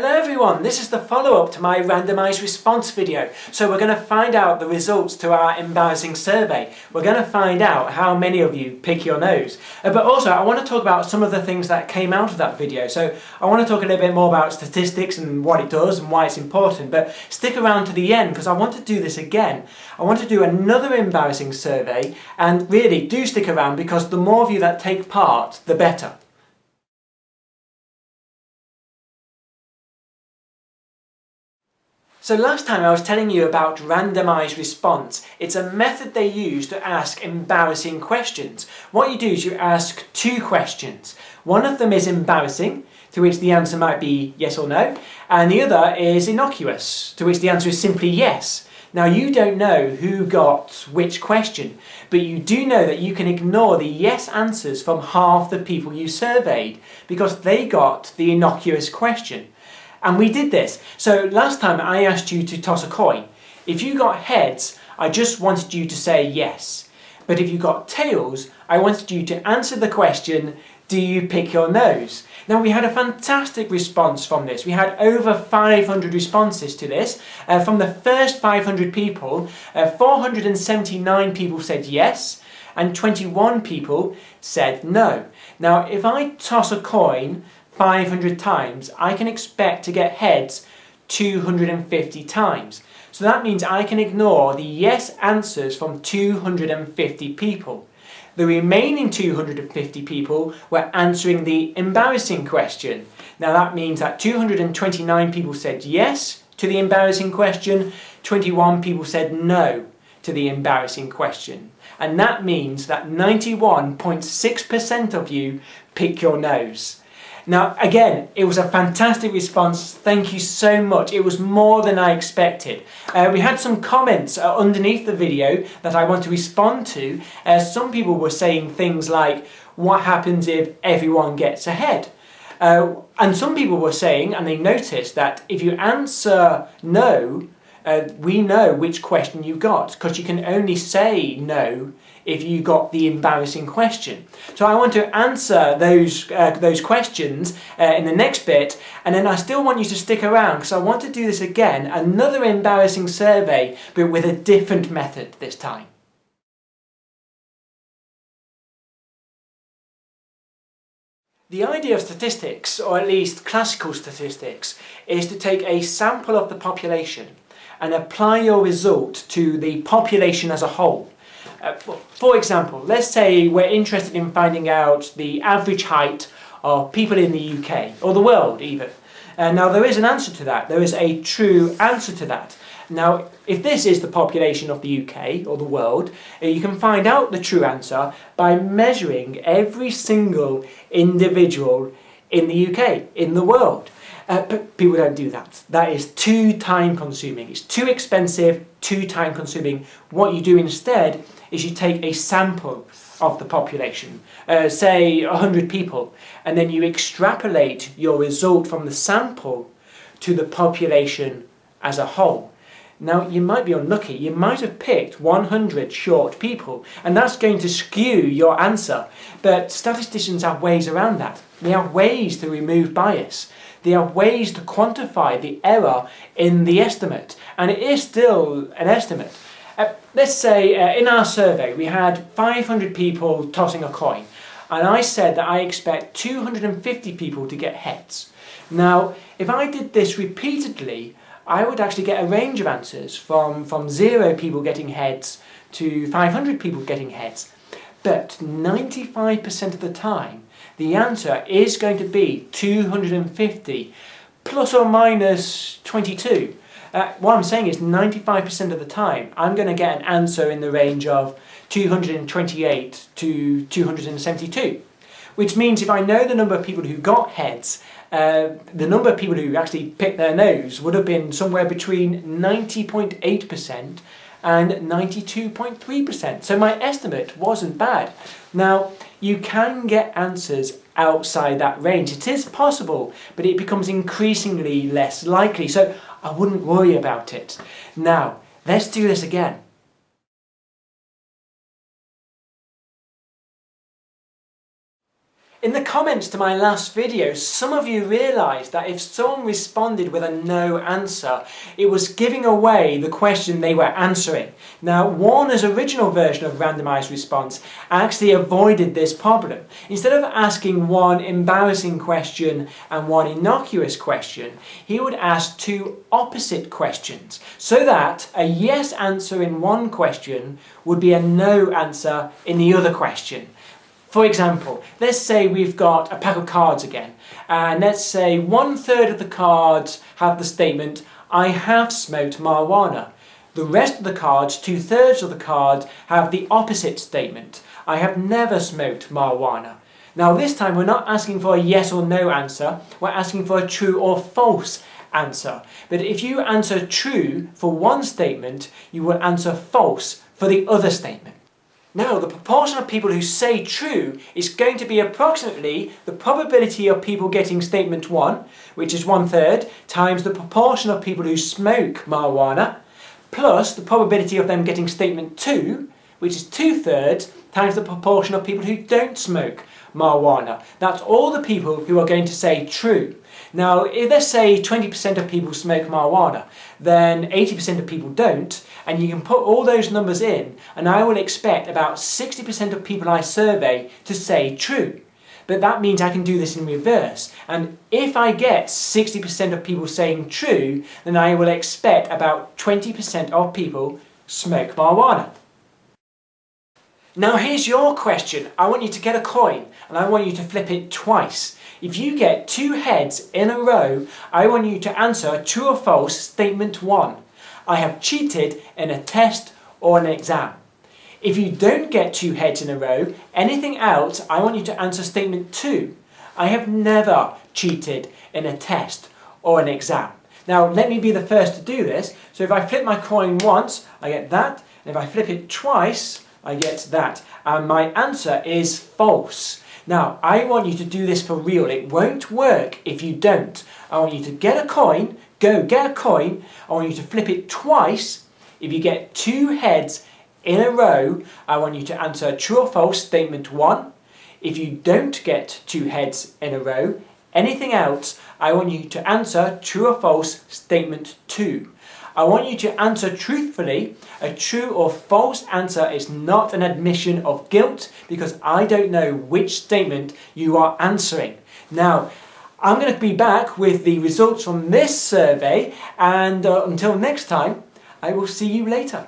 Hello everyone, this is the follow-up to my randomised response video. So we're going to find out the results to our embarrassing survey. We're going to find out how many of you pick your nose. But also I want to talk about some of the things that came out of that video. So I want to talk a little bit more about statistics and what it does and why it's important. But stick around to the end because I want to do this again. I want to do another embarrassing survey, and really do stick around because the more of you that take part, the better. So last time I was telling you about randomised response. It's a method they use to ask embarrassing questions. What you do is you ask two questions. One of them is embarrassing, to which the answer might be yes or no, and the other is innocuous, to which the answer is simply yes. Now you don't know who got which question, but you do know that you can ignore the yes answers from half the people you surveyed because they got the innocuous question. And we did this. So last time I asked you to toss a coin. If you got heads, I just wanted you to say yes. But if you got tails, I wanted you to answer the question, do you pick your nose? Now we had a fantastic response from this. We had over 500 responses to this. From the first 500 people, 479 people said yes and 21 people said no. Now if I toss a coin 500 times, I can expect to get heads 250 times. So that means I can ignore the yes answers from 250 people. The remaining 250 people were answering the embarrassing question. Now that means that 229 people said yes to the embarrassing question, 21 people said no to the embarrassing question. And that means that 91.6% of you pick your nose. Now again, it was a fantastic response. Thank you so much. It was more than I expected. We had some comments underneath the video that I want to respond to. Some people were saying things like, what happens if everyone gets ahead? And some people were saying, and they noticed that if you answer no, we know which question you got, because you can only say no if you got the embarrassing question. So I want to answer those questions in the next bit, and then I still want you to stick around because I want to do this again, another embarrassing survey, but with a different method this time. The idea of statistics, or at least classical statistics, is to take a sample of the population and apply your result to the population as a whole. For example, let's say we're interested in finding out the average height of people in the UK, or the world even. Now there is an answer to that, there is a true answer to that. Now if this is the population of the UK, or the world, you can find out the true answer by measuring every single individual in the UK, in the world. But people don't do that. That is too time consuming. It's too expensive, too time consuming. What you do instead is you take a sample of the population, say 100 people, and then you extrapolate your result from the sample to the population as a whole. Now you might be unlucky, you might have picked 100 short people, and that's going to skew your answer. But statisticians have ways around that. They have ways to remove bias. There are ways to quantify the error in the estimate, and it is still an estimate. Let's say in our survey we had 500 people tossing a coin, and I said that I expect 250 people to get heads. Now if I did this repeatedly, I would actually get a range of answers from 0 people getting heads to 500 people getting heads. But 95% of the time the answer is going to be 250 plus or minus 22. What I'm saying is 95% of the time I'm going to get an answer in the range of 228 to 272. Which means if I know the number of people who got heads, the number of people who actually picked their nose would have been somewhere between 90.8% and 92.3%. So my estimate wasn't bad. Now, you can get answers outside that range. It is possible, but it becomes increasingly less likely. So I wouldn't worry about it. Now, let's do this again. In the comments to my last video, some of you realised that if someone responded with a no answer, it was giving away the question they were answering. Now, Warner's original version of randomised response actually avoided this problem. Instead of asking one embarrassing question and one innocuous question, he would ask two opposite questions, so that a yes answer in one question would be a no answer in the other question. For example, let's say we've got a pack of cards again, and let's say 1/3 of the cards have the statement, "I have smoked marijuana." The rest of the cards, 2/3 of the cards, have the opposite statement, "I have never smoked marijuana." Now this time we're not asking for a yes or no answer, we're asking for a true or false answer. But if you answer true for one statement, you will answer false for the other statement. Now, the proportion of people who say true is going to be approximately the probability of people getting statement 1, which is 1/3, times the proportion of people who smoke marijuana, plus the probability of them getting statement 2, which is 2/3, times the proportion of people who don't smoke marijuana. That's all the people who are going to say true. Now, if let's say 20% of people smoke marijuana, then 80% of people don't, and you can put all those numbers in, and I will expect about 60% of people I survey to say true. But that means I can do this in reverse, and if I get 60% of people saying true, then I will expect about 20% of people smoke marijuana. Now here's your question. I want you to get a coin, and I want you to flip it twice. If you get 2 heads in a row, I want you to answer true or false statement 1. I have cheated in a test or an exam. If you don't get 2 heads in a row, anything else, I want you to answer statement 2. I have never cheated in a test or an exam. Now let me be the first to do this. So if I flip my coin once, I get that. And if I flip it twice, I get that. And my answer is false. Now, I want you to do this for real. It won't work if you don't. I want you to get a coin, go get a coin. I want you to flip it twice. If you get 2 heads in a row, I want you to answer true or false statement 1. If you don't get 2 heads in a row, anything else, I want you to answer true or false statement 2. I want you to answer truthfully. A true or false answer is not an admission of guilt, because I don't know which statement you are answering. Now, I'm going to be back with the results from this survey, and until next time, I will see you later.